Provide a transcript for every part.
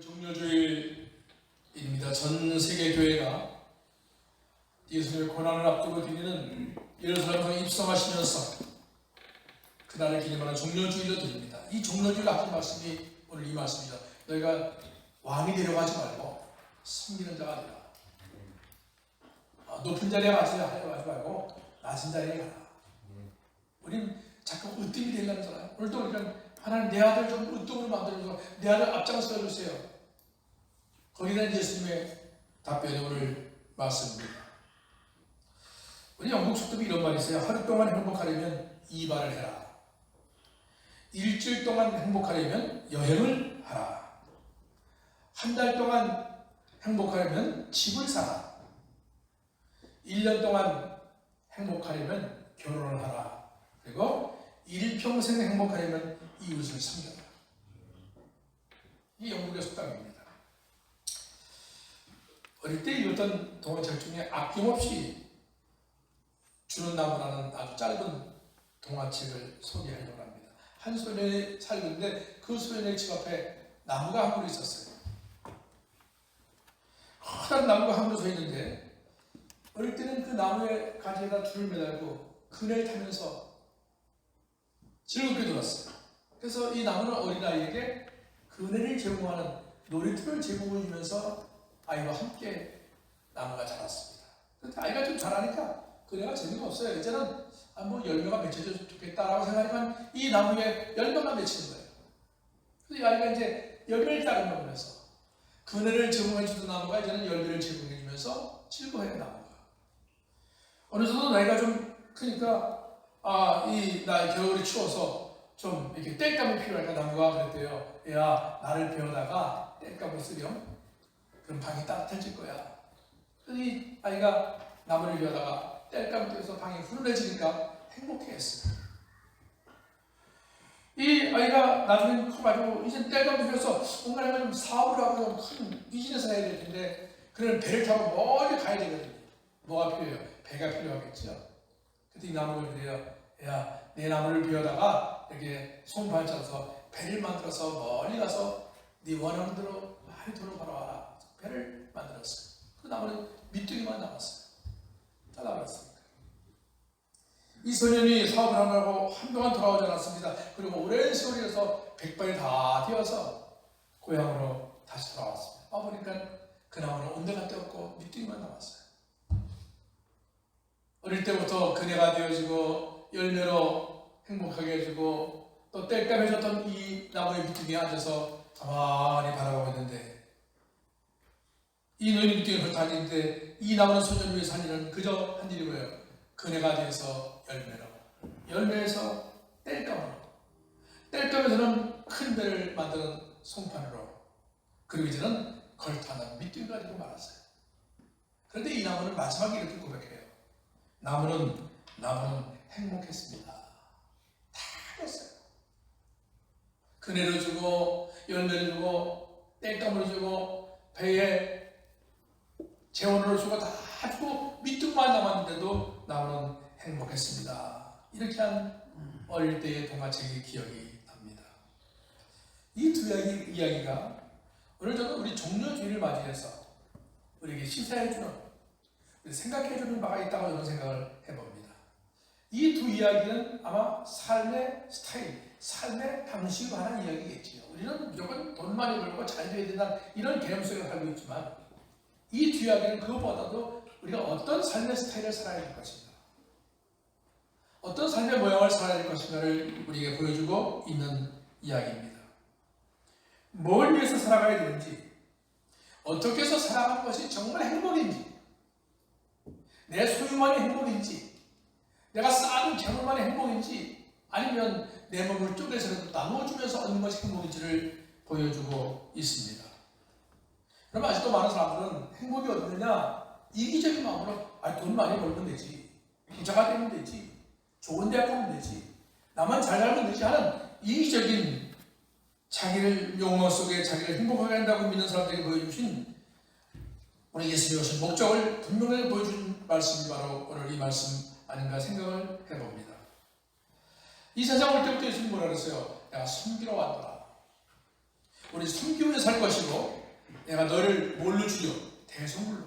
종료주일입니다. 전 세계 교회가 예수님의 고난을 앞두고 드리는 예루살렘으로 입성하시면서 그날을 기념하는 종료주일로 드립니다. 이 종료주일 하신 말씀이 오늘 이 말씀이죠. 너희가 왕이 되려고 하지 말고 섬기는 자가 되라. 높은 자리에 가지 말고 낮은 자리에 가라. 우린 자꾸 으뜸이 되려고 하잖아요. 오늘도 우리가 하나님 내 아들 좀 으뜸으로 만들어서 내 아들 앞장서 주세요. 거기에 대한 예수님의 답변이 오늘 말씀입니다. 우리 영국 속담에 이런 말이 있어요. 하루 동안 행복하려면 이발을 해라. 일주일 동안 행복하려면 여행을 하라. 한 달 동안 행복하려면 집을 사라. 1년 동안 행복하려면 결혼을 하라. 그리고 일평생 행복하려면 이웃을 섬겨라. 이 영국의 속담입니다. 어릴 때 읽었던 동화책 중에 아낌없이 주는 나무라는 아주 짧은 동화책을 소개하려고 합니다. 한 소년이 살는데 그 소년의 집 앞에 나무가 한 그루 있었어요. 커다란 나무가 한 그루 서 있는데 어릴 때는 그 나무의 가지에다 줄을 매달고 그네를 타면서 즐겁게 놀았어요. 그래서 이 나무는 어린아이에게 그네를 제공하는 놀이터를 제공해 주면서 아이와 함께 나무가 자랐습니다. 그런데 아이가 좀 자라니까 그네가 재미가 없어요. 이제는 뭐 열매가 맺혀도 좋겠다라고 생각하니까 이 나무에 열매가 맺히는 거예요. 그래서 이 아이가 이제 열매를 따르는 거면서 그네를 제공해 주던 나무가 이제는 열매를 제공해 주면서 즐거워해요. 나무가. 어느 정도 나이가 좀 크니까 나 겨울이 추워서 좀 이렇게 땔감이 필요하니까 나무가 그랬대요. 야, 나를 베어다가 땔감을 쓰렴. 그럼 방이 따뜻해질 거야. 그래서 이 아이가 나무를 베어다가 땔감을 떼서 방이 훈훈해지니까 행복해했어요. 이 아이가 나중에 커가지고 이제 땔감도 베어서 뭔가 내가 좀 사업을 하고 좀 큰 비즈니스를 해야 될 텐데 그러면 배를 타고 멀리 가야 되거든요. 뭐가 필요해요? 배가 필요하겠죠. 그때 이 나무를 그래요. 야, 내 나무를 베어다가 이렇게 손발 짜서 배를 만들어서 멀리 가서 네 원하는 대로 많이 돈을 벌어와라. 배를 만들었어요. 그 나무는 밑둥이만 남았어요. 잘라버렸습니다. 이 소년이 사업을 하려고 한동안 돌아오지 않았습니다. 그리고 오랜 세월에서 백발이 다 되어서 고향으로 다시 돌아왔습니다. 와보니까 그 나무는 온데가 떼었고 밑둥이만 남았어요. 어릴 때부터 그네가 되어지고 열매로 행복하게 해주고 또 땔감해줬던 이 나무의 밑둥이에 앉아서 가만히 바라보고 있는데 이 노인이 밑둥이를 그렇게 다니는데 이 나무는 소년을 위해서 한 일은 그저 한 일이 뭐예요? 그네가 되어서 열매로, 열매에서 땔감으로, 땔감에서는 큰 배를 만드는 송판으로, 그리고 이제는 걸타는 밑둥이가 되고 말았어요. 그런데 이 나무는 마지막에 이렇게 고백해요. 나무는 행복했습니다. 다 했어요. 그네를 주고 열매를 주고 땔감을 주고 배에 재원을 주고 다 주고 밑둥만 남았는데도 나무는 행복했습니다. 이렇게 한 어릴 때의 동화책의 기억이 납니다. 이 두 이야기가 오늘 저는 우리 종료주일을 맞이해서 우리에게 시사해주는, 생각해주는 바가 있다고 저는 생각을 해봅니다. 이 두 이야기는 아마 삶의 스타일, 삶의 방식에 관한 이야기겠지요. 우리는 무조건 돈 많이 벌고 잘 돼야 된다 이런 개념 속에 살고 있지만 이 두 이야기는 그것보다도 우리가 어떤 삶의 스타일을 살아야 될 것인가, 어떤 삶의 모양을 살아야 될 것인가를 우리에게 보여주고 있는 이야기입니다. 뭘 위해서 살아가야 되는지, 어떻게 해서 살아가는 것이 정말 행복인지, 내 소유만이 행복인지, 내가 쌓은 재물만이 행복인지, 아니면 내 몸을 쪼개서라도 나누어주면서 얻는 것이 행복인지를 보여주고 있습니다. 그럼 아직도 많은 사람들은 행복이 어디느냐? 이기적인 마음으로 돈 많이 벌면 되지, 부자가 되면 되지, 좋은 대학 가면 되지, 나만 잘 살면 되지 하는 이기적인 자기를 용어 속에 자기를 행복하게 한다고 믿는 사람들에게 보여주신 오늘 예수님이 오신 목적을 분명하게 보여준 말씀이 바로 오늘 이 말씀 아닌가 생각을 해봅니다. 이 세상 올 때부터 예수님이 뭐라 그랬어요? 내가 섬기러 왔더라. 우리 섬기며 살 것이고 내가 너를 뭘로 주려? 대성물로.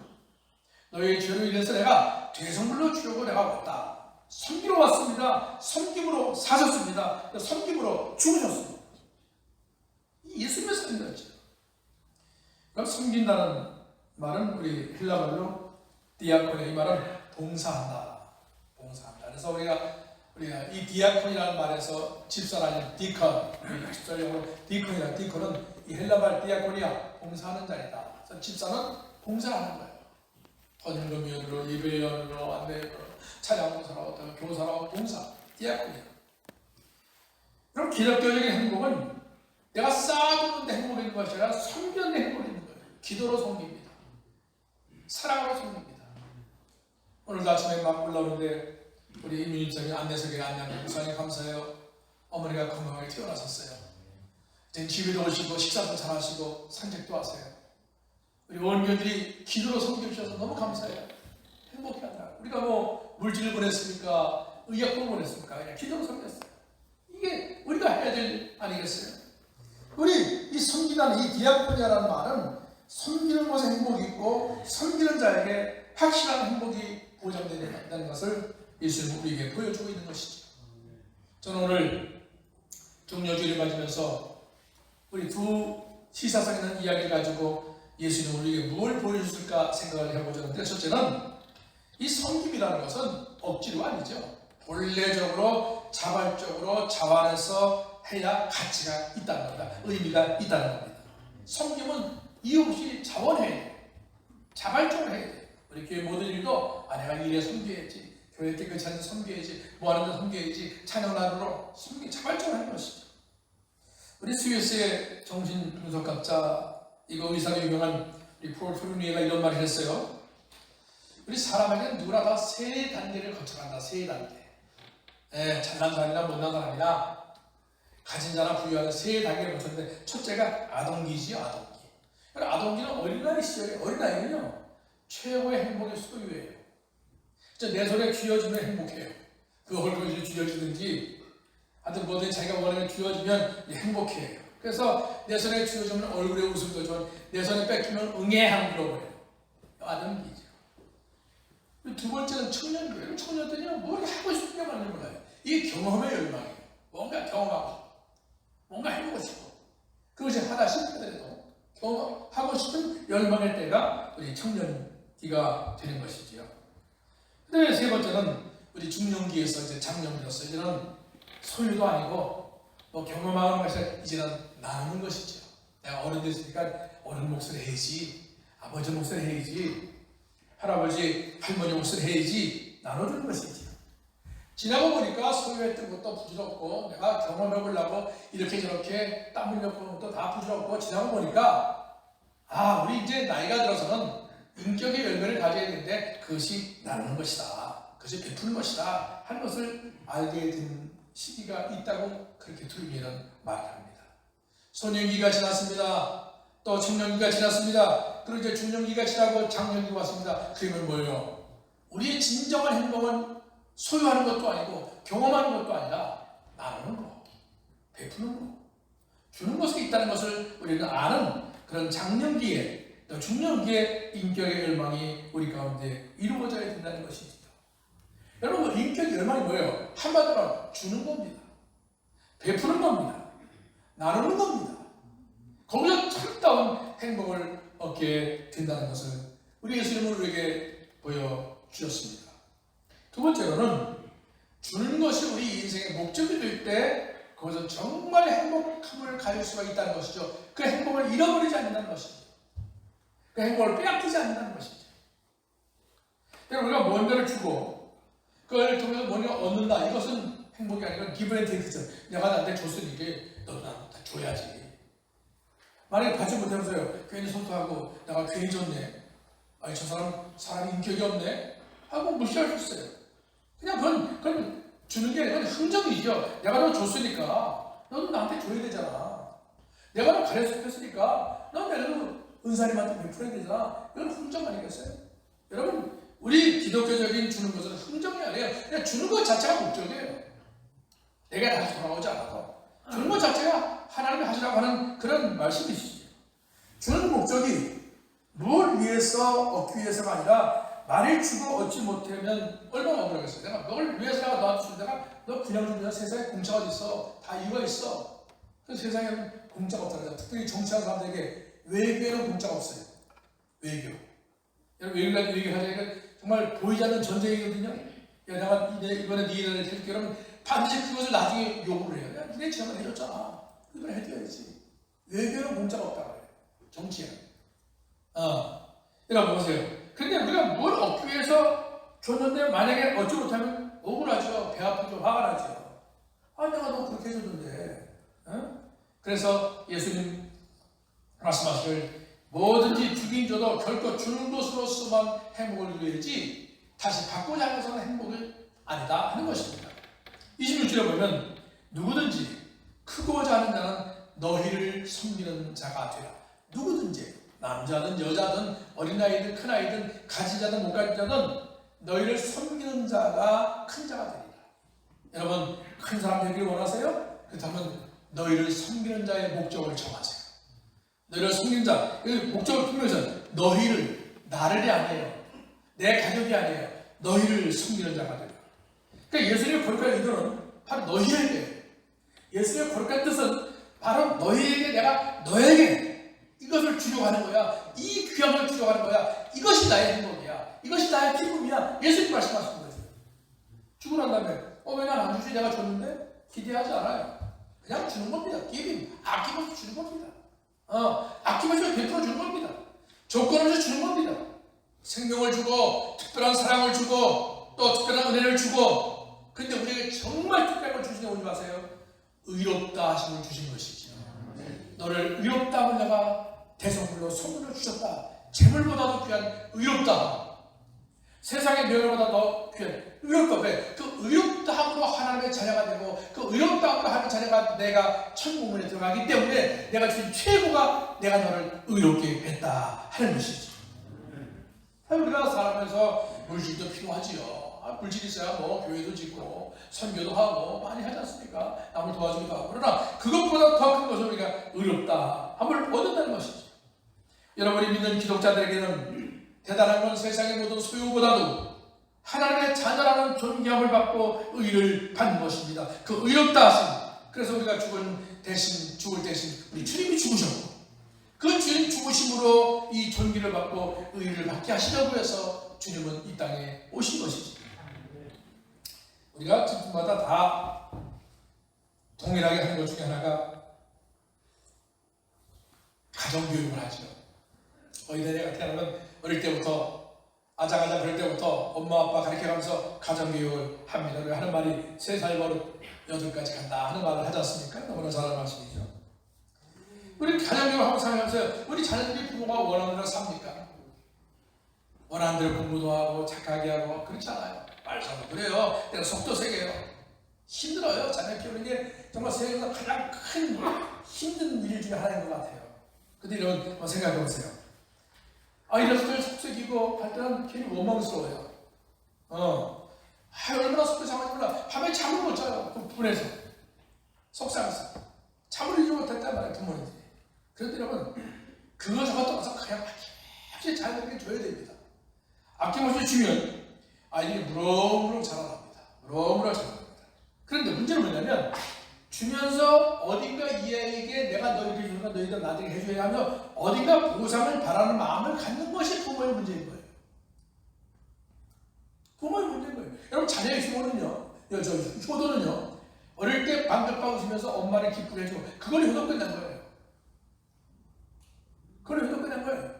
너의 죄로 인해서 내가 대성물로 주려고 내가 왔다. 섬기러 왔습니다. 섬김으로 사셨습니다. 섬김으로 죽으셨습니다. 예수님의 삶이었죠. 그럼 섬긴다는 말은 우리 헬라말로 디아코니아, 이 말은 봉사한다. 봉사한다. 그래서 우리가 이 디아콘이라는 말에서 집사가 아닌 디컨, 집사용으로 디컨이라, 디컨은 이 헬라말 디아코니아, 봉사하는 자리다. 그래서 집사는 봉사하는 거예요. 헌금위원으로, 예배위원으로, 안내위원으로, 찬양봉사로, 교사로, 봉사, 디아코니아. 그럼 기독교적인 행복은 내가 쌓아두는데 행복이 있는 것이 아니라 섬기는 행복이 있는 거예요. 기도로 섬깁니다. 사랑으로 섬깁니다. 오늘도 아침에 막 올라오는데 우리 이민일정이 안내석에 안내하는 목사님 감사해요. 어머니가 건강하게 태어나셨어요. 이제 집에도 오시고 식사도 잘하시고 산책도 하세요. 우리 원교들이 기도로 섬겨주셔서 너무 감사해요. 행복해한다. 우리가 뭐 물질을 보냈습니까? 의약품을 보냈습니까? 그냥 기도로 섬겼어요. 이게 우리가 해야 될 아니겠어요? 우리 이 섬기다는 이 디아코니아라는 말은 섬기는 것에 행복이 있고 섬기는 자에게 확실한 행복이 보장된다는 것을 예수님은 우리에게 보여주고 있는 것이죠. 저는 오늘 종려주의를 맞으면서 우리 두 시사성 있는 이야기를 가지고 예수님은 우리에게 무엇을 보여줬을까 생각을 해보자는데, 첫째는 이 섬김이라는 것은 억지로 아니죠. 본래적으로 자발적으로 자원해서 해야 가치가 있다는 겁니다. 의미가 있다는 겁니다. 섬김은 이유 없이 자원해야 돼요. 자발적으로 해야 돼요. 우리 교회 모든 일도 내가 일에 섬겨야지, 교회 깨끗이 하는 섬겨야지, 뭐 하는 데 섬겨야지, 찬양하도록 자발적으로 하는 것이죠. 우리 스위스의 정신분석학자, 이거 의사로 유명한 우리 폴 프루니에가 이런 말을 했어요. 우리 사람에게는 누구나 다 세 단계를 거쳐간다. 세 단계. 잘난 사람이나 못난 사람이나 가진 자나 부유하는 세 단계를 거쳤는데, 첫째가 아동기지요. 아동기. 아동기는 어린아이 시절에, 어린아이는요 최고의 행복의 소유예요. 내 손에 쥐어주면 행복해요. 그 얼굴이 쥐어주든지 하여튼 뭐든 자기가 원하는 쥐어주면 행복해요. 그래서 내 손에 쥐어주면 얼굴에 웃음도 좋은, 내 손에 뺏기면 응애함 불어버려요. 아동기죠. 두 번째는 청년기예요. 청년들은 뭘 하고 싶은 게 많이 몰라요. 이게 경험의 열망이에요. 뭔가 경험하고 싶고, 뭔가 해보고 싶고, 그것이 하다 싶더라도 경험하고 싶은 열망의 때가 우리 청년기가 되는 것이지요. 그다음에 세 번째는 우리 중년기에서 이제 장년기로서 이제는 소유도 아니고 뭐 경험하는 것이 이제는 나누는 것이죠. 내가 어른 됐으니까 어른 몫을 해야지, 아버지 몫을 해야지, 할아버지 할머니 몫을 해야지, 나눠주는 것이지. 지나고 보니까 소유했던 것도 부질없고, 내가 경험해 보려고 이렇게 저렇게 땀 흘려보는 것도 다 부질없고, 지나고 보니까 우리 이제 나이가 들어서는 인격의 열매를 가져야 되는데 그것이 나누는 것이다, 그것이 베푸는 것이다 하는 것을 알게 된 시기가 있다고 그렇게 투르미는 말을 합니다. 소년기가 지났습니다. 또 청년기가 지났습니다. 그리고 이제 중년기가 지나고 장년기가 왔습니다. 그러면 뭐예요? 우리의 진정한 행복은 소유하는 것도 아니고 경험하는 것도 아니라 나누는 것, 베푸는 것, 주는 것이 있다는 것을 우리는 아는 그런 장년기에, 또 중년기에 인격의 열망이 우리 가운데 이루어져야 된다는 것입니다. 여러분, 인격의 열망이 뭐예요? 한마디로 주는 겁니다. 베푸는 겁니다. 나누는 겁니다. 거기서 참다운 행복을 얻게 된다는 것을 우리 예수님은 우리에게 보여주셨습니다. 두 번째로는 주는 것이 우리 인생의 목적이 될 때 거기서 정말 행복함을 가질 수가 있다는 것이죠. 그 행복을 잃어버리지 않는다는 것이죠. 그 행복을 빼앗기지 않는다는 것이죠. 우리가 뭔가를 주고 그걸 통해서 뭔가 얻는다, 이것은 행복이 아니라 기브 앤 테이크죠. 내가 나한테 줬으니까 너도 나한테 줘야지. 만약에 받지 못하면서요, 괜히 소소하고 내가 괜히 줬네, 아니 저 사람이 인격이 없네 하고 무시할 수 있어요. 그냥 그건 주는 게 아니라 흥정이죠. 내가 너 줬으니까 너도 나한테 줘야 되잖아. 내가 너 가르쳤으니까 넌 내가 은사님한테 베풀어야 되잖아. 이건 흥정 아니겠어요? 여러분, 우리 기독교적인 주는 것은 흥정이 아니에요. 그냥 주는 것 자체가 목적이에요. 내가 다시 돌아오지 않아도 주는 것 자체가 하나님이 하시라고 하는 그런 말씀이시죠. 주는 목적이 뭘 위해서 얻기 위해서가 아니라 만일 주고 얻지 못하면 얼마나 억울하겠어요. 내가 널 위해서 내가 너한테 준 내가 너 그냥 주면 세상에 공짜가 어디 있어. 다 이유가 있어. 그 세상에는 공짜가 없다는 특별히 정치하는 사람들에게 외교에는 공짜가 없어요. 외교. 여러분 외교하자니까 정말 보이지 않는 전쟁이거든요. 야, 내가 이번에 네 일을 해줄게. 그러면 반드시 그것을 나중에 요구를 해요. 야, 니네 지난번에 해줬잖아. 이번에 해줘야지. 외교는 공짜가 없다고 해요. 정치에는. 여러분 보세요. 근데 우리가 뭘 얻기 위해서 줬는데 만약에 얻지 못하면 억울하죠. 배 아프죠. 화가 나죠. 아, 내가 너 그렇게 해줬는데. 그래서 예수님 말씀하시길 뭐든지 주긴 줘도 결코 주는 것으로서만 행복을 누려야지 다시 받고자 하는 것은 행복이 아니다 하는 것입니다. 26절에 보면 누구든지 크고자 하는 자는 너희를 섬기는 자가 되라. 누구든지 남자든 여자든 어린아이든 큰아이든 가진 자든 못 가진 자든 너희를 섬기는 자가 큰 자가 되리라. 여러분 큰 사람 되기를 원하세요? 그렇다면 너희를 섬기는 자의 목적을 정하세요. 너희를 섬기는 자, 목적을 품으면서 너희를, 나를 아니에요. 내 가족이 아니에요. 너희를 섬기는 자가 되리라. 그러니까 예수님의 거룩한 의도는 바로 너희에게, 예수님의 거룩한 뜻은 바로 너희에게 내가 너에게 이것을 주려고 하는 거야. 이 귀함을 주려고 하는 거야. 이것이 나의 행복이야. 이것이 나의 기쁨이야. 예수님 말씀하시는 거예요. 주고 난 다음에 왜 난 안 주지? 내가 줬는데? 기대하지 않아요. 그냥 주는 겁니다. 기쁨, 아낌없이 주는 겁니다. 아낌없이 베풀어 주는 겁니다. 조건 없이 주는 겁니다. 생명을 주고 특별한 사랑을 주고 또 특별한 은혜를 주고 근데 우리에게 정말 특별한 걸 주시는 오지 마세요. 의롭다 하심을 주신 것이지요. 너를 의롭다 하면 내가 대성물로 선물을 주셨다. 재물보다도 귀한 의롭다. 세상의 명예보다 더 귀한 의롭다. 왜? 그 의롭다함으로 하나님의 자녀가 되고 그 의롭다함으로 하나님의 자녀가 내가 천국문에 들어가기 때문에 내가 주신 최고가 내가 너를 의롭게 했다 하는 것이지. 우리가 살아가면서 물질도 필요하지요. 물질이 있어야 뭐 교회도 짓고 선교도 하고 많이 하지 않습니까? 남을 도와주기도 하고. 그러나 그것보다 더 큰 것은 우리가 의롭다 함을 얻는다는 것이죠. 여러분이 믿는 기독자들에게는 대단한 건 세상의 모든 소유보다도 하나님의 자녀라는 존귀함을 받고 의를 받는 것입니다. 그 의롭다 하심. 그래서 우리가 죽을 대신 우리 주님이 죽으셨고 그 주님 죽으심으로 이 존귀를 받고 의를 받게 하시려고 해서 주님은 이 땅에 오신 것이지. 우리가 집마다 다 동일하게 하는 것 중에 하나가 가정교육을 하죠. 어린애가 태어나면 어릴 때부터 아장아장 그럴 때부터 엄마 아빠 가르쳐가면서 가정교육을 합니다. 우리가 하는 말이 3살 버릇 8까지 간다 하는 말을 하지 않습니까? 너무나 잘하는 말씀이죠. 우리 가정교육을 하고 살면서 우리 자녀들이 부모가 원하는 대로 삽니까? 원하는 대로 공부도 하고 착하게 하고 그렇지 않아요. 말처럼 그래요. 내가 속도 세게요. 힘들어요. 자녀 키우는 게 정말 세상에서 가장 큰 힘든 일 중에 하나인 것 같아요. 근데 이런 생각해 보세요. 이렇게 속색이고 할 때는 괜히 원망스러워요. 얼마나 속도 상하지 몰라. 밤에 잠을 못 자요. 분해서 속상해서 잠을 이루지 못했단 말이에요. 부모님들이. 그런데 여러분 그거 저거 떠나서 그냥 아낌없이 자녀에게 줘야 됩니다. 아낌없이 주면 아이들이 무럭무럭 자라납니다. 무럭무럭 자라납니다. 그런데 문제는 뭐냐면 주면서 어딘가 이 아이에게 내가 너희에게 주니까 너희도 나에게 해줘야 하면서 어딘가 보상을 바라는 마음을 갖는 것이 부모의 문제인 거예요. 부모의 문제인 거예요. 여러분 자녀의 효도는요. 어릴 때 방긋방긋 웃으면서 엄마를 기쁘게 해주고 그걸 효도 끝난 거예요. 그걸 효도 끝난 거예요.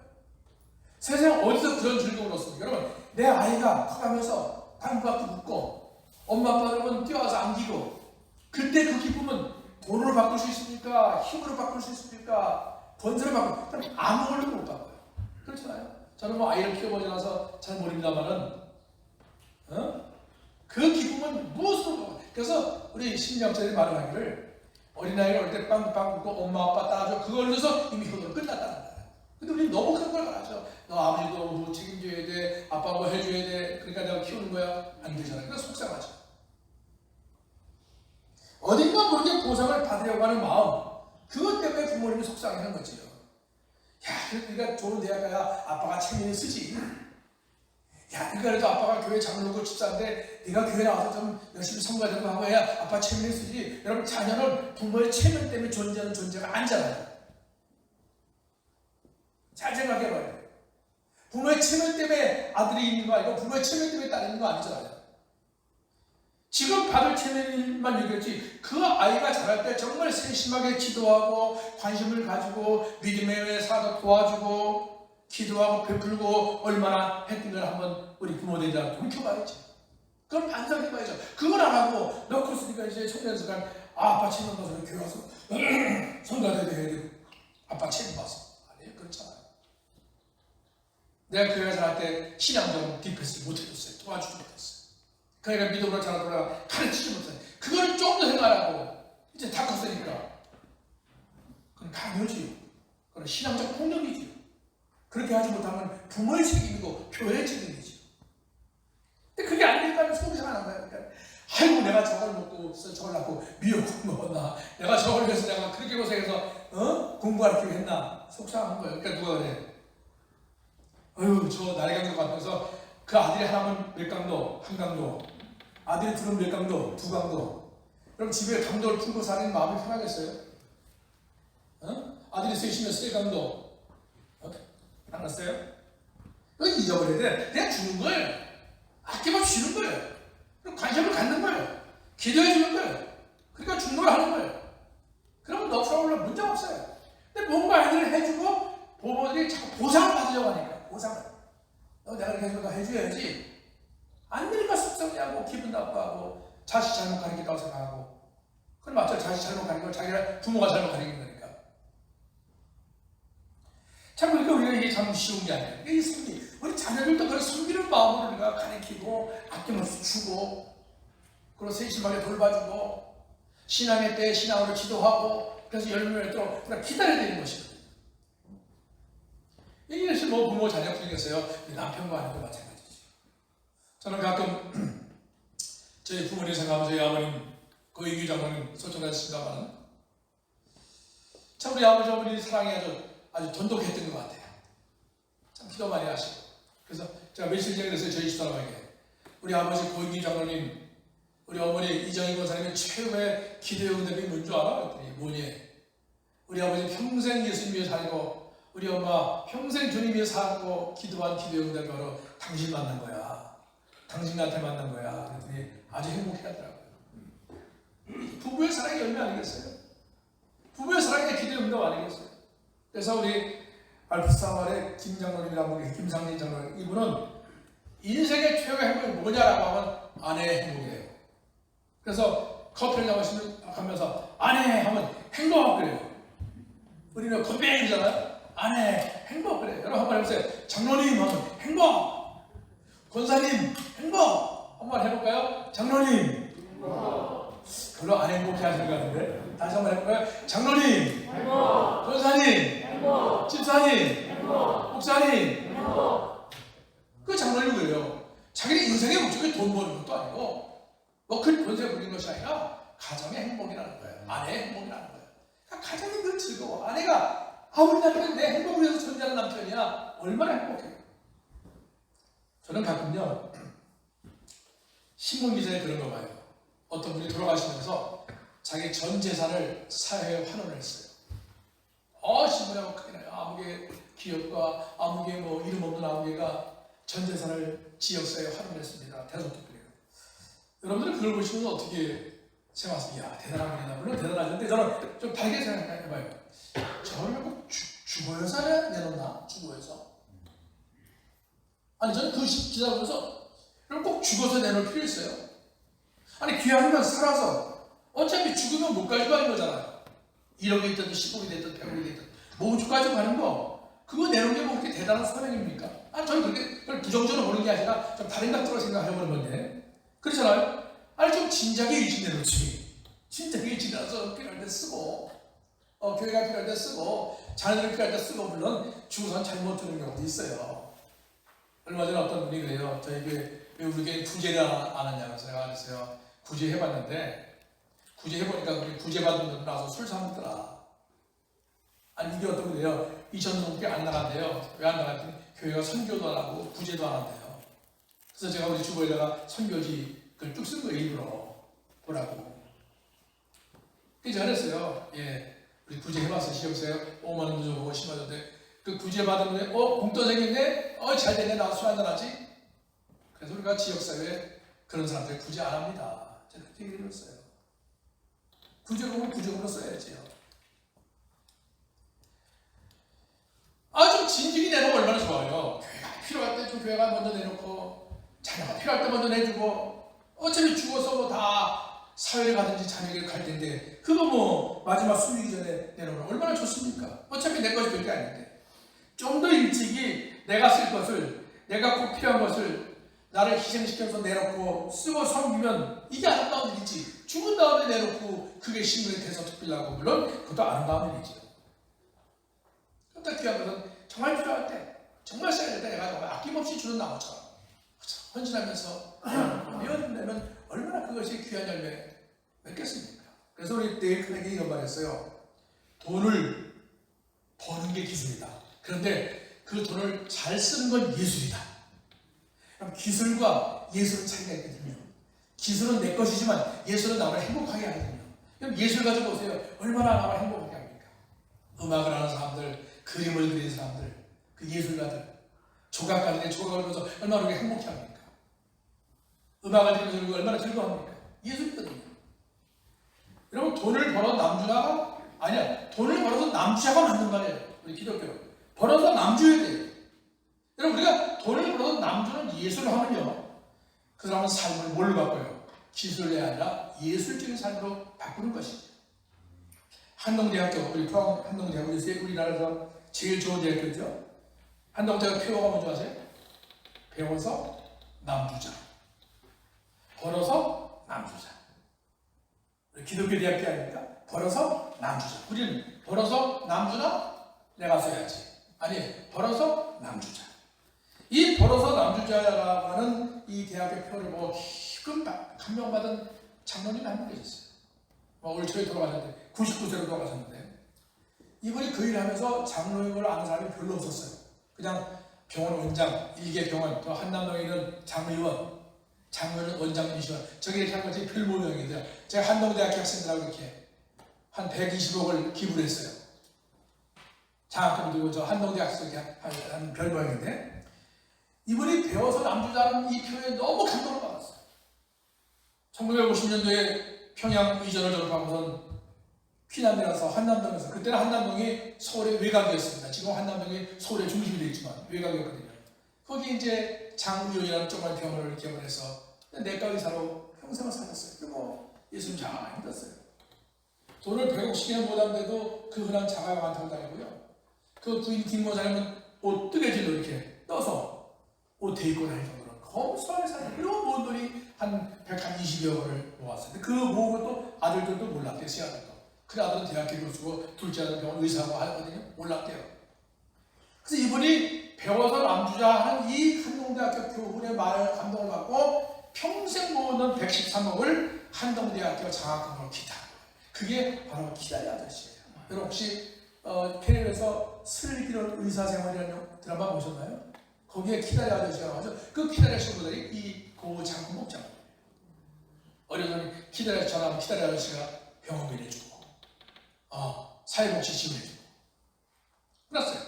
세상 어디서 그런 즐거움을 얻습니까? 여러분 내 아이가 커가면서 방긋방긋 웃고 엄마 아빠 여러분 뛰어와서 안기고 그때 그 기쁨은 돈으로 바꿀 수 있습니까? 힘으로 바꿀 수 있습니까? 번세로 바꿀 수 있습니까? 아무 걸로도 못 바꿔요. 그렇잖아요. 저는 뭐 아이를 키워보지 않아서 잘 모릅니다만은 그 기쁨은 무엇으로 바꿔요? 그래서 우리 심리학자들이 말을 하기를 어린아이가 올 때 빵빵 웃고 엄마 아빠 따라줘 그걸 넣어서 이미 효도는 끝났다는 거예요. 근데 우리 너무 큰 걸 말하죠. 너 아버지도 뭐 책임져야 돼, 아빠 뭐 해줘야 돼. 그러니까 내가 키우는 거야. 안 되잖아요. 그래서 속상하죠. 어딘가 모르게 보상을 받으려고 하는 마음, 그것 때문에 부모님이 속상해하는 거지요. 야, 네가 좋은 대학 가야 아빠가 책임을 쓰지. 야, 그래도 아빠가 교회 장로고 집사인데 네가 교회 나와서 좀 열심히 성가대도 하고 해야 아빠 책임을 쓰지. 여러분, 자녀는 부모의 체면 때문에 존재하는 존재가 아니잖아요. 잘 생각해봐요. 부모의 체면 때문에 아들이 있는 거 아니고 부모의 체면 때문에 딸이 있는 거 아니잖아요. 지금 받을 체면만 얘기했지, 그 아이가 자랄 때 정말 세심하게 기도하고 관심을 가지고 믿음의 사도 도와주고 기도하고 베풀고 얼마나 했던 걸 한번 우리 부모들이랑 돌이켜봐야지. 그걸 반성해봐야죠. 그걸 안 하고 넣고 쓰니까 이제 청년수간 아빠 책임 봐서 교회 와서 성가대도 해야 되고 아빠 책임 봐서. 아니에요, 그렇잖아요. 내가 교회 자랄 때 신앙적으로 디펜스 못해줬어요. 도와주지 못했어요. 그러니까 믿음으로 자라더라 가르치지 못해요. 그걸 좀 더 생각하고 이제 다 컸으니까 그건 강요지요. 그건 신앙적 폭력이지요. 그렇게 하지 못하면 부모의 책임이고 교회의 책임이지요. 근데 그게 안 되니까 속이 상하는 거예요. 그러니까 아이고 내가 저걸 먹고 저걸 낳고 미역국 먹었나, 내가 저걸 위해서 내가 그렇게 고생해서 공부하려고 했나, 속상한 거예요. 그러니까 누가 그래, 어휴 저 나래강도 가면서 그 아들이 하나면 몇 강도, 한 강도, 아들이 둘은 몇 강도, 두 강도. 그럼 집에 강도를 품고 사는 마음이 편하겠어요? 아들이 셋이면 세 강도. 알았어요? 그거 잊어버려야 돼. 그냥 주는 거예요. 아낌없이 주는 거예요. 그리고 관심을 갖는 거예요. 기도해 주는 거예요. 그러니까 중노를 하는 거예요. 그러면 넉살올라 문제가 없어요. 근데 뭔가 아이들을 해주고 부모들이 자꾸 보상을 받으려고 하니까, 보상을. 내가 이렇게 해서 해줘야지. 안 되니까 속상해하고 기분 나빠하고 자식 잘못 가르친다고 생각하고. 그럼 맞죠? 자식 잘못 가르치고 자기가 부모가 잘못 가르친 거니까. 참 그러니까 우리가 이게 참 쉬운 게 아니에요. 이게 섬기. 우리 자녀들도 그런 섬기는 마음으로 우리가 가르치고 아낌없이 주고 그리고 세심하게 돌봐주고 신앙의 때에 신앙으로 지도하고 그래서 열매를 또 우리가 기다려야 되는 것이거든요. 이것이 뭐 부모 자녀 분이겠어요. 남편과 아내도 마찬가지죠. 저는 가끔 저희 부모님 생각하면 저희 아버님 고인규 장로님 소통하셨습니다만 참 우리 아버지 어머니 사랑이 아주 돈독했던 것 같아요. 참 기도 많이 하시고. 그래서 제가 며칠 전에 그랬어요. 저희 집사람에게 우리 아버지 고인규 장로님, 우리 어머니 이정희 권사님의 최고의 기도의 응답이 뭔 줄 알아? 그랬더니 뭐니? 우리 아버지 평생 예수님 위해 살고 우리 엄마 평생 주님 위해 살고 기도한 기도의 응답이 바로 당신 만난 거야. 당신한테 만난 거야. 그랬더니 아주 행복해하더라고요. 부부의 사랑이 열매 아니겠어요? 부부의 사랑이 기도의 응답 아니겠어요? 그래서 우리 알프스타말의 김 장로님이라는 분이, 김상진 장로님, 이분은 인생의 최고의 행복이 뭐냐라고 하면 아내의 행복이에요. 그래서 커피를 나가시면서 아내 하면 행복 그래요. 우리는 건배이잖아요. 아내 행복 그래요. 여러분 한번 해보세요. 장로님 하면 행복, 권사님 행복. 한번 해볼까요? 장로님 행복. 별로 안 행복해 하시는 것 같은데 다시 한번 해볼까요? 장로님 행복, 권사님 행복, 집사님 행복, 목사님 행복. 그 장로님 누구예요? 자기는 인생의 목적이 돈 버는 것도 아니고 뭐 큰 권세 부리는 것이 아니라 가정의 행복이라는 거예요. 아내의 행복이라는 거예요. 그러니까 가정이 늘 즐거워. 아내가 우리 남편이 내 행복을 위해서 존재하는 남편이야. 얼마나 행복해요. 저는 가끔요 신문기사에 그런 거 봐요. 어떤 분이 돌아가시면서 자기 전 재산을 사회에 환원을 했어요. 신문에 크게 나요. 아무개 기업과 아무개 뭐 이름 없는 아무개가 전 재산을 지역사회에 환원했습니다. 대성특별해요. 여러분들은 그걸 보시면 어떻게 생각하세요? 야, 대단한 분이다. 물론 대단하던데 저는 좀 다르게 생각해봐요. 저를 꼭 주거에서 내놓나? 주거에서? 아니 저는 그 기사 보면서 꼭 죽어서 내놓을 필요 있어요? 아니 귀하면 살아서 어차피 죽으면 못 가지고 가는 거잖아요. 1억이 있든 10억이 됐든 100억이 됐든 못 가지고 가는 거 그거 내놓는 게 뭐 그렇게 대단한 사명입니까? 저는 그걸 부정적으로 보는 게 아니라 좀 다른 각도로 생각해보는 건데 그렇잖아요. 아니 좀 진작에 일찍 내놓지. 진작에 일찍 내놔서 필요할 때 쓰고 교회가 필요할 때 쓰고 자녀들 필요할 때 쓰고 물론 주고선 잘못 주는 경우도 있어요. 얼마 전에 어떤 분이 그래요. 저희 교회 왜 우리 교회 구제를 안 하냐면서 내가 그랬어요. 구제 해봤는데 구제 해보니까 우리 구제 받은 분 나와서 술 사먹더라. 아니 이게 어떤 거예요? 2천 넘게 안 나간대요. 왜 안 나갔더니 교회가 선교도 안 하고 구제도 안 한대요. 그래서 제가 우리 주보에다가 선교지 그걸 쭉 쓴 거예요. 일부러 보라고. 그래서 그랬어요. 예, 우리 구제 해봤어요. 시험세요. 5만 원도 주고 10만 원인데 그 구제 받은 분에 공도 생겼네. 잘 되네. 나 술 한잔 하지. 그래서 우리가 지역사회에 그런 사람들 구제 안 합니다. 제가 그렇게 얘기했어요. 구제금은 구제금으로 써야지요. 좀 진즉이 내놓으면 얼마나 좋아요. 교회가 필요할 때 좀 교회가 먼저 내놓고 자녀가 필요할 때 먼저 내주고 어차피 죽어서 뭐 다 사회를 가든지 자녀를 갈 텐데 그거 뭐 마지막 숨기기 전에 내놓으면 얼마나 좋습니까? 어차피 내 것이 될 게 아닌데 좀 더 일찍이 내가 쓸 것을 내가 꼭 필요한 것을 나를 희생시켜서 내놓고 쓰고 섬기면 이게 아름다운 일이지. 죽은 다음에 내놓고 그게 신문에 돼서 특별하고 물론 그것도 아름다운 일이죠. 그런데 귀한 것은 정말 필요할 때 정말 써야 때 내가 정말 아낌없이 주는 나무처럼 헌신하면서 내어준다면 얼마나 그것이 귀한 열매 맺겠습니까? 그래서 우리 데일 카네기 이런 말 했어요. 돈을 버는 게 기술이다. 그런데 그 돈을 잘 쓰는 건 예술이다. 그럼 기술과 예술은 차이가 있거든요. 기술은 내 것이지만 예술은 나를 행복하게 하거든요. 그럼 예술 가지고 보세요. 얼마나 나를 행복하게 합니까? 음악을 하는 사람들, 그림을 그리는 사람들, 그 예술가들, 조각가들의 조각을 보면서 얼마나 우리가 행복해 합니까? 음악을 들으면서 얼마나 즐거워합니까? 예술이거든요. 여러분 돈을 벌어 남주나가 아니야. 돈을 벌어서 남주자가 맞는 말이에요. 우리 기독교 벌어서 남주해야 돼요. 여러분 우리가 돈을 벌어서 남주는 예술을 하면요. 그 사람은 삶을 뭘로 바꿔요? 기술이 아니라 예술적인 삶으로 바꾸는 것입니다. 한동대학교, 우리 포항 한동대학교 우리나라에서 제일 좋은 대학교죠. 한동대학교 표어가 뭔지 아세요? 배워서 남주자, 벌어서 남주자. 기독교 대학교 아닙니까? 벌어서 남주자. 우리는 벌어서 남주나 내가 써야지. 아니, 벌어서 남주자. 이 벌어서 남주자라고 하는 이 대학교 표를 보고 기금 감명받은 장로님이 한 분 계셨어요. 오늘 저희 돌아가셨는데 99세로 돌아가셨는데 이분이 그 일을 하면서 장로인 걸 아는 사람이 별로 없었어요. 그냥 병원 원장, 일개병원, 또 한남동에 있는 장의원, 장로는 원장님이시면 저기 이렇게 한 것이 별 모양인데요. 제가 한동대학교 학생들하고 이렇게 한 120억을 기부를 했어요. 장학금 들고 저 한동대학교 한 별 모양인데 이분이 배워서 남주자는 이 표에 너무 감동을 받았어요. 1950년도에 평양 의전을 졸업하고선 피난이라서 한남동에서 그때는 한남동이 서울의 외곽이었습니다. 지금 한남동이 서울의 중심이 되어 있지만 외곽이었거든요. 거기 이제 장의원이라는 조그만 병원을 개원해서 내과 의사로 평생을 살았어요. 그리고 예수님 잘 힘들었어요. 돈을 150개나 못하는데도 그 흔한 자가용 안 타고 다니고요. 그 부인 김모자님은 옷 뜨개질로 이렇게 떠서 옷 데입고 다닐 정도로 검소하게 살아요. 그리고 모은 돈이 한 120여 원을 모았어요. 근데 그 모은 것도 아들들도 몰랐대요. 시아들도. 그 아들은 대학교 교수고 둘째 아들은 병원 의사하고 하거든요. 몰랐대요. 그래서 이분이 배워서 남주자 하는 이 한동대학교 교훈의 말에 감동을 받고 평생 모으는 113억을 한동대학교 장학금으로 기타. 그게 바로 기다리 아저씨예요. 여러분 혹시 KBS에서 슬기로운 의사생활이라는 드라마 보셨나요? 거기에 기다리 아저씨가 나와서 그 기다리 친구들이 이 고장군 목장. 어려서는 기다리 전화하면 기다리 아저씨가 병원비 내주고 사회복지 지원해주고 그랬어요.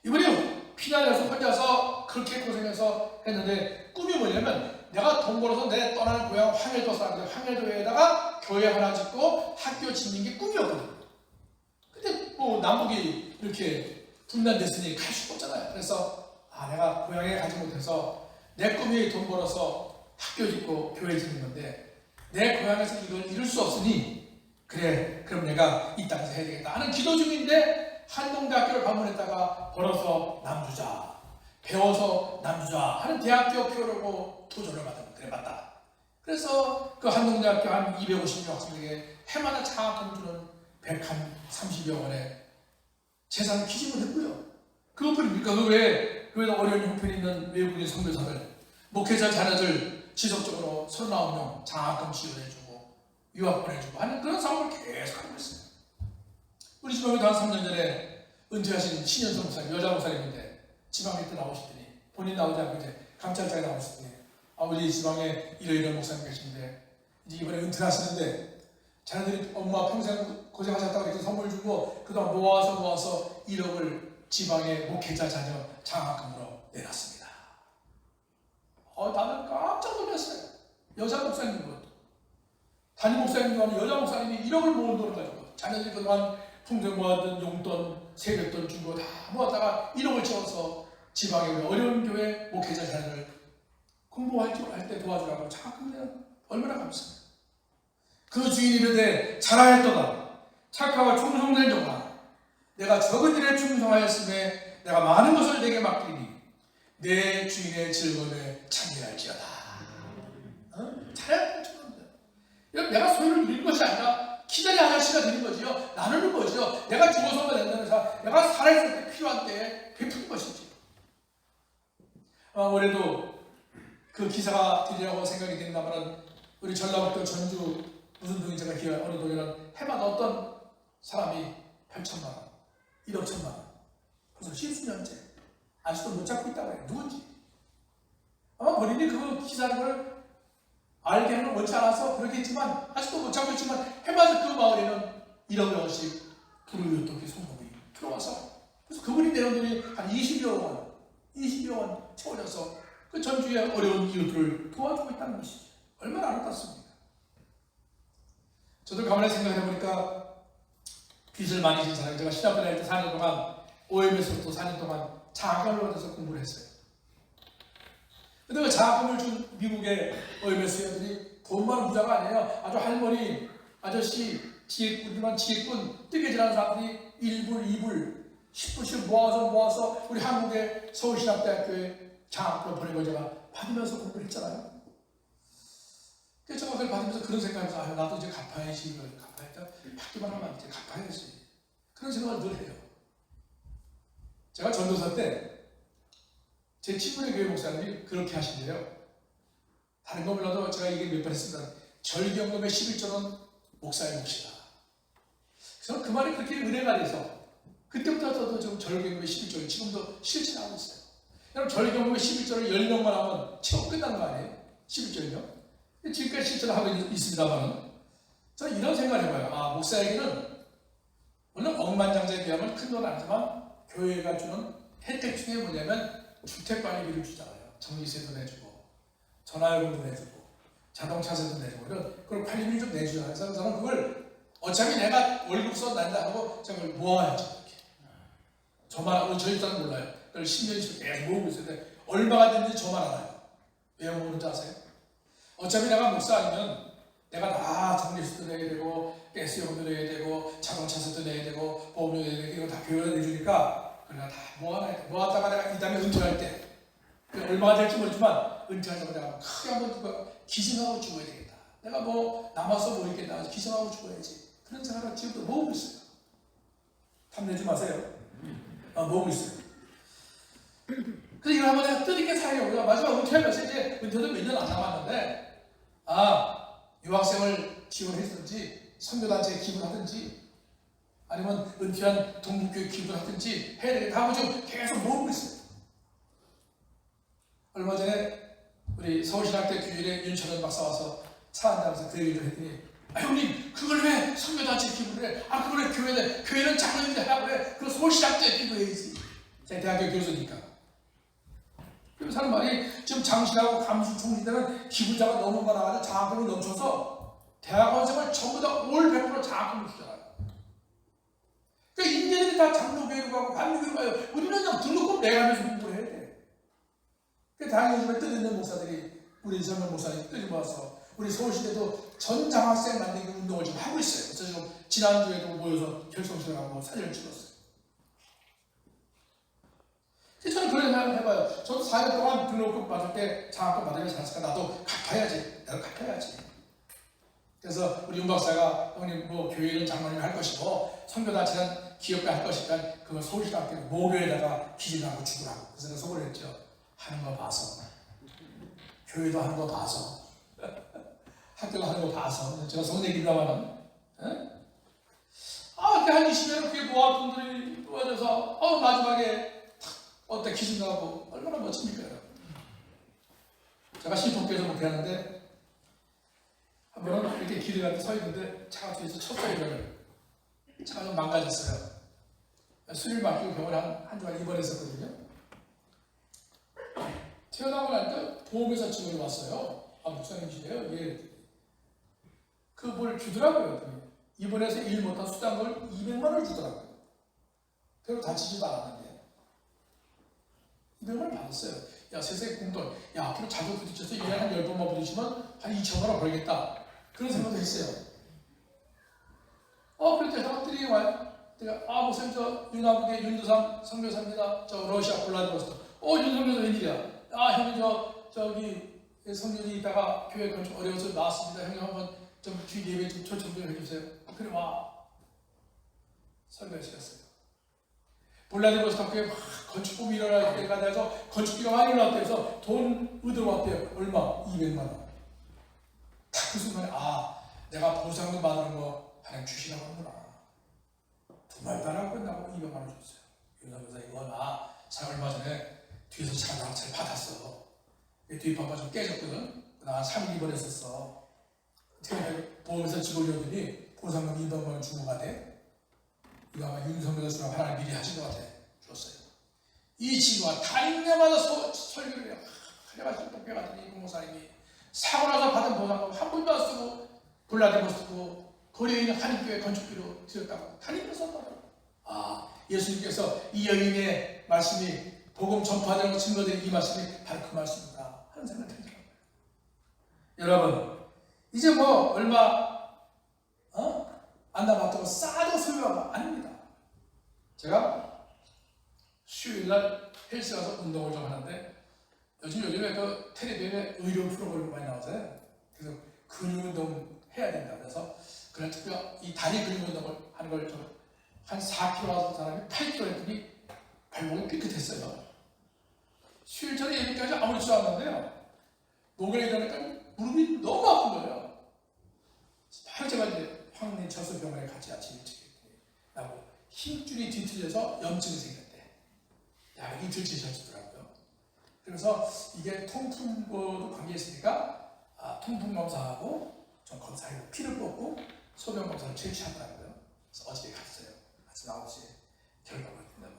이분이 피난해서 혼자서 그렇게 고생해서 했는데 꿈이 뭐냐면 내가 돈 벌어서 내 떠나는 고향 황해도 사람들 황해도에다가 교회 하나 짓고 학교 짓는 게 꿈이었거든요. 근데 뭐 남북이 이렇게 분단됐으니 갈 수가 없잖아요. 그래서 내가 고향에 가지 못해서 내 꿈이 돈 벌어서 학교 짓고 교회 짓는 건데 내 고향에서 이걸 이룰 수 없으니 그래 그럼 내가 이 땅에서 해야 되겠다 하는 기도 중인데 한동대학교를 방문했다가 벌어서 남주자 배워서 남주자 하는 대학교 표라고 도전을 받은 그래 맞다. 그래서 그 한동대학교 한 250명 학생에게 해마다 장학금 주는 130여 원의 재산 기증을 했고요. 그것뿐입니까? 그 외에 어려운 형편이 있는 외국인 선교사들 목회자 자녀들 지속적으로 39명 장학금 지원해주고 유학 보내주고 하는 그런 사업을 계속 하고 있어요. 우리 지방에도 한 3년 전에 은퇴하신 신현성 목사님, 여자 목사님인데 지방에 또 나오시더니 본인 나오지 않고 이제 감찰장에 나오시더니 우리 지방에 이런 목사님 계신데 이제 이번에 은퇴하시는데 자녀들이 엄마 평생 고생하셨다고 해서 선물 주고 그동안 모아서 1억을 지방의 목회자 자녀 장학금으로 내놨습니다. 다들 깜짝 놀랐어요. 여자 목사님인 것도. 담임 목사님도 아닌 여자 목사님이 1억을 모은 돈을 가지고 자녀들이 그동안 평생 모았던 용돈, 세뱃돈 준 거 다 모았다가 1억을 채워서 지방의 어려운 교회 목회자 자녀를 공부할 때 도와주라고 장학금 내는 얼마나 감사해요. 그 주인이 이르되 잘하였도다. 착하고 충성된 종아, 내가 적은 일에 충성하였음에 내가 많은 것을 내게 맡기니 내 주인의 즐거움에 참여할지어다. 잘했다. 내가 소유를 누린 것이 아니라 기다리 아저씨가 되는 거지요. 나누는 거지요. 내가 죽어서만 된다면서 내가 살아있을 때 필요한 때에 베푸는 것이지. 올해도 그 기사가 되리라고 생각이 된다면 우리 전라북도 전주 무슨 동이 제가 기억 어느 동에는 해마다 어떤 사람이 8천만 원, 1억 1천만 원 벌써 10수년째 아직도 못 잡고 있다고 해요. 누군지. 아마 본인이 그 기사를 알게는 원치 않아서 그렇겠지만 아직도 못 잡고 있지만 해마다 그 마을에는 1억 원씩 불우유토끼 송금이 들어와서 그래서 그분이 내는 돈이 한 20여 원 채워져서 그 전주의 어려운 이웃들을 도와주고 있다는 것이죠. 얼마나 아름답습니까? 저도 가만히 생각해 보니까 빚을 많이 진 사람이 제가 신학교 다닐 때 4년 동안 OMS로부터 4년 동안 장학금을 받아서 공부를 했어요. 근데 그 장학금을 준 미국의 OMS 애들이 돈 많은 부자가 아니에요. 아주 할머니, 아저씨, 지혜꾼이만 지혜꾼, 뜨개질하는 사람들이 1불, 2불, 10불씩 모아서 우리 한국의 서울신학대학교에 장학금을 보내고 제가 받으면서 공부를 했잖아요. 그래서 제가 그걸 받으면서 그런 생각을 나도 이제 갚아야지, 이걸 갚아야겠다. 받기만 하면 이제 갚아야지. 그런 생각을 늘 해요. 제가 전도사 때 제 친구의 교회 목사님이 그렇게 하신대요. 다른 거 몰라도 제가 이게 몇 번 했습니다. 절경금의 11조는 목사의 몫이다. 그래서 그 말이 그렇게 은혜가 돼서 그때부터 저도 좀 절경금의 11조 지금도 실천하고 있어요. 여러분 절경금의 11조를 10명만 하면 채워 끝나는 거 아니에요? 11조는요? 지금까지 실천하고 있습니다만 저는 이런 생각을 해봐요. 목사에게는 물론 억만장자의 비하면 큰 돈 아니지만 교회가 주는 혜택 중에 뭐냐면 주택관리비를 주잖아요. 전기세도 내주고 전화요금도 내주고 자동차세도 내주고 그걸 관리비를 좀 내주잖아요. 그래서 저는 그걸 어차피 내가 월급 써난다 하고 저걸 모아야죠. 이렇게. 저만 저희 집사는 몰라요. 그걸 10년씩 계속 모으고 있었는데 얼마가 됐는지 저만 알아요. 왜 모으는지 아세요? 어차피 내가 목사 아니면 내가 다 전기세도 내야 되고 가스요금도 내야 되고 자동차세도 내야 되고 보험료 내야 되고 이거 다 교회가 내주니까 그걸 다 모아놔야 돼. 모았다가 내가 이 다음에 은퇴할 때 얼마가 될지 모르지만 은퇴할 때 내가 크게 한번 기증하고 죽어야 되겠다. 내가 뭐 남아서 뭐 있겠다. 기증하고 죽어야지. 그런 생각을 지금도 모으고 있어요. 탐내지 마세요. 모으고 있어요. 그래서 이걸 한번 내가 뜻있게 살려고 마지막 은퇴하면서 이제 은퇴도 몇 년 안 남았는데 유학생을 지원했든지 선교단체에 기부하든지 아니면 은퇴한 동북교회 기부를 하든지 해야 되겠다 하고 지금 계속 모으고 있어요. 얼마 전에 우리 서울신학대 교일에 윤철원 박사 와서 차 한다면서 그 얘기를 했더니 형님 그걸 왜 선교단체에 기부를 해? 그걸 왜 교회는 작은데 하라고 그래? 그걸 서울신학대에 기부해야지. 제가 대학교 교수니까. 그래서 하는 말이 지금 장신하고 감수 총리 때는 기부자가 너무 많아가지고 장학금이 넘쳐서 대학원생을 전부 다 올 100% 장학금을 주잖아요. 그러니까 인재들이 다 장로교회로 가고 감리교회로 가요. 우리는 그냥 등록금 내가면서 공부를 해야 돼. 그러니까 당연히 요즘에 뜻있는 목사들이 우리 젊은 목사님 뜻이 모아서 우리 서울시대도 전 장학생 만들기 운동을 지금 하고 있어요. 그래서 지금 지난주에도 모여서 결성식하고 사진을 찍었어요. 저는 그런 생각을 해봐요. 저도 4년 동안 등록금 받을 때 장학금 받으면 잘했으니까 나도 갚아야지. 내가 갚아야지. 그래서 우리 윤 박사가 형님 뭐 교회는 장로님이 할 것이고 선교단체는 기업가 할 것이니까 그걸 서울시학교 모교에다가 기증하고 주고라고. 그래서 내가 속을 했죠. 하는 거 봐서 교회도 하는 거 봐서 학교 가는 거 봐서 제가 성내기다마는 한 20년 그게 모아분들이 모아져서 마지막에 어때 기준 나고 얼마나 멋집니까? 제가 시폭교에서 목회하는데 한 번은 이렇게 길을 가서 서 있는데 차가 뒤에서 쳤어요. 이거를 차가 좀 망가졌어요. 수리를 맡기고 병원에 한 주간 입원했었거든요. 태어나고 나니까 보험회사 직원이 왔어요. 목사님이시래요. 예. 뭘 주더라고요. 입원해서 일 못한 수당을 200만 원을 주더라고요. 별로 다치지도 않았는데 200만 원 받았어요. 야, 세상에 공돈. 야, 앞으로 자주 부딪혀서 1년에 한 10번만 부딪히면 한 2천만 원 벌겠다. 그런 생각도 했어요. 그럴 때 사람들이 와요. 내가 목사님 저 윤아북의 윤두삼 선교사입니다. 저 러시아 블라디보스토크. 윤 선교사 웬일이야? 형님 저기 성년이 있다가 교회 건축 어려워서 나왔습니다. 형님 한번 좀 주일 예배 좀 초청 좀 해주세요. 그래 와. 설교하시겠어요. 블라디보스토크에 막 건축붐이 일어날 때가 돼서 건축비가 많이 올랐대요. 그래서 돈 얻으러 왔대요. 얼마? 200만 원. 딱 그 순간에 내가 보상금 받는 거 하나님 주시라고 하는구나. 두 말 따라 끝나고 200만 원 줬어요. 윤상교사 이거 사 얼마 전에 뒤에서 차가 잘 받았어. 뒷바퀴가 좀 깨졌거든. 나 3일 입원했었어. 보험회사 직원 오더니 보상금 200만 원 주고 가대. 이거 아마 윤성교사 수랑 하나님 미리 하신 것 같아. 줬어요. 이 친구가 다닐 때마다 설교를 해요. 그래가지고 똑배 같은 이 목사님이 사고 나서 받은 보상금 한 번도 안 쓰고 블라디보스토크 거리에 있는 한인교회 건축비로 드렸다고 다니면서 썼다고. 예수님께서 이 여인의 말씀이 복음 전파되는 증거된 이 말씀이 바로 그 말씀이다 하는 생각이 들더라고요. 여러분 이제 얼마 안 남았다고 싸도 소유가 아닙니다. 제가 수요일날 헬스 가서 운동을 좀 하는데 요즘에 그 텔레비전에 의료 프로그램 많이 나오잖아요. 그래서 근육 운동 해야 된다. 그래서 그날 특히 이 다리 근육 운동을 하는 걸 좀 한 4kg 하던 사람이 8kg 했더니 발목이 삐끗했어요. 수요일 전에 예배까지 아무렇지도 않았는데요. 목요일에 일어나니까 무릎이 너무 아픈 거예요. 바로 제가 이제 황리 저수병원에 같이 아침 일찍 했더니 나보고 힘줄이 뒤틀려서 염증이 생겼대. 이틀째 젖더라고요. 그래서 이게 통풍과도 관계있으니까 통풍 검사하고 좀 검사하고 피를 뽑고 소변 검사를 제시하더라고요. 그래서 어저께 갔어요. 아침 9시에 결과가 된다고.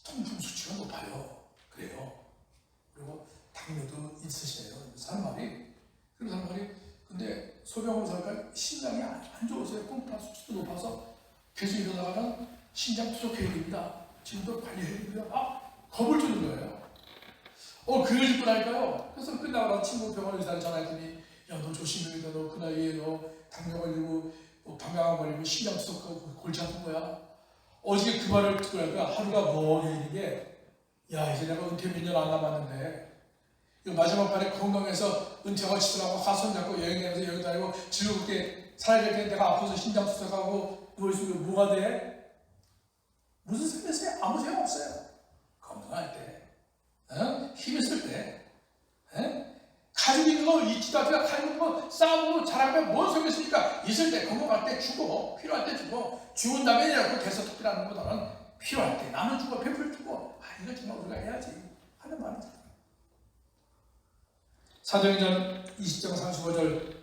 통풍 수치가 높아요. 그래요. 그리고 당뇨도 있으시네요. 그런 사람들이 근데 소변 검사가 심장이 안 좋으세요. 콩팥 수치도 높아서 계속 이러다가는 심장 투석해야 됩니다. 지금도 관리해야 됩니다. 겁을 주는 거예요. 그걸 짓고 나니까요. 그래서 끝나고 나 친구 병원 의사를 전화했더니 야, 너 조심해야 돼. 너 그 나이에 너 당뇨 걸리고 방광암 걸리고 심장 투석하고 골치 아픈 거야. 어저께 그 말을 듣고 나니까 하루가 머리에 있는 게 이제 내가 은퇴 몇 년 안 남았는데 마지막 발에 건강해서 은퇴하고 치더라고 가손 잡고 여행하면서 여행 다니고 즐겁게 살아야 될 텐데 내가 아파서 심장 투석하고 누워있으면 뭐가 돼? 무슨 소리 있어요? 아무 소용 없어요. 건강할 때 힘 있을 때 가지고 있는 거 있지도 않고 가지고 있는 거 싸움으로 자랑하면 뭔 소용이 있습니까? 있을 때 건강할 때 주고 필요할 때 주고 죽은 다음에 대서특필하는 것보다는 필요할 때 나눠주고 베풀 주고 이거 정말 우리가 해야지 하는 마음이 들어요. 사도행전 20장 35절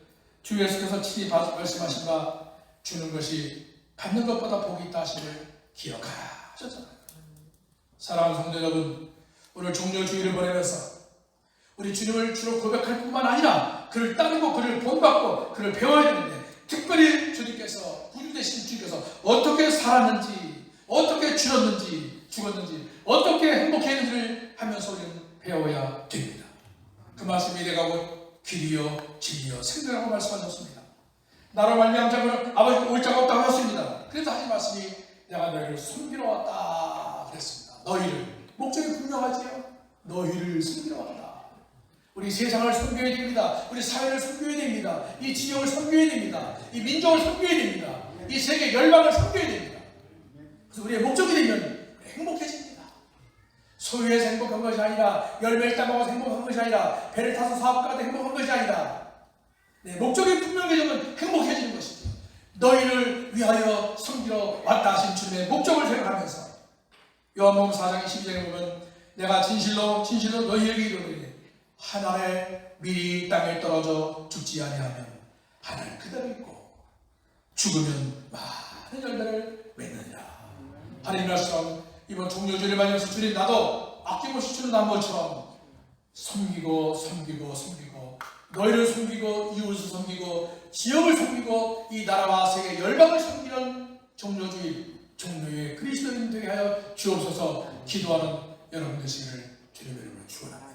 주 예수께서 친히 말씀하신 바 주는 것이 받는 것보다 복이 있다 하심을 기억하라 하셨잖아요. 사랑하는 성도 여러분, 오늘 종려 주일을 보내면서 우리 주님을 주로 고백할 뿐만 아니라 그를 따르고 그를 본받고 그를 배워야 되는데 특별히 주님께서 구주 되신 주님께서 어떻게 살았는지 어떻게 죽었는지 어떻게 행복했는지를 하면서 우리는 배워야 됩니다. 그 말씀이 내가 곧 길이요 진리요 생명이라고 말씀하셨습니다. 나로 말미암은 자는 아버지 올 자가 없다고 하셨습니다. 그래서 하신 말씀이 내가 너희를 섬기러 왔다 그랬습니다. 너희를 목적이 분명하지요. 너희를 섬기러 왔다. 우리 세상을 섬겨야 됩니다. 우리 사회를 섬겨야 됩니다. 이 지역을 섬겨야 됩니다. 이 민족을 섬겨야 됩니다. 이 세계 열방을 섬겨야 됩니다. 그래서 우리의 목적이 되면 행복해집니다. 소유해서 행복한 것이 아니라 열매를 따먹어서 행복한 것이 아니라 배를 타서 사업가도 행복한 것이 아니라 내 목적이 분명해지면 행복해지는 것이죠. 너희를 위하여 섬기러 왔다 하신 주님의 목적을 생각하면서 요한복음 4장 12절에 보면 내가 진실로 너희에게 이르노니 하늘에 미리 땅에 떨어져 죽지 아니하면 하늘 그대로 있고 죽으면 많은 열매를 맺느니라. 하나님 말씀 이번 종료주를 맞이해서 주님 나도 아낌없이 주는 나무처럼 섬기고 너희를 섬기고 이웃을 섬기고 지역을 섬기고 이 나라와 세계 열방을 섬기는 종료주일 종료의 그리스도인 되게 하여 주옵소서. 기도하는 여러분 되시기를 주님의 이름으로 축원합니다.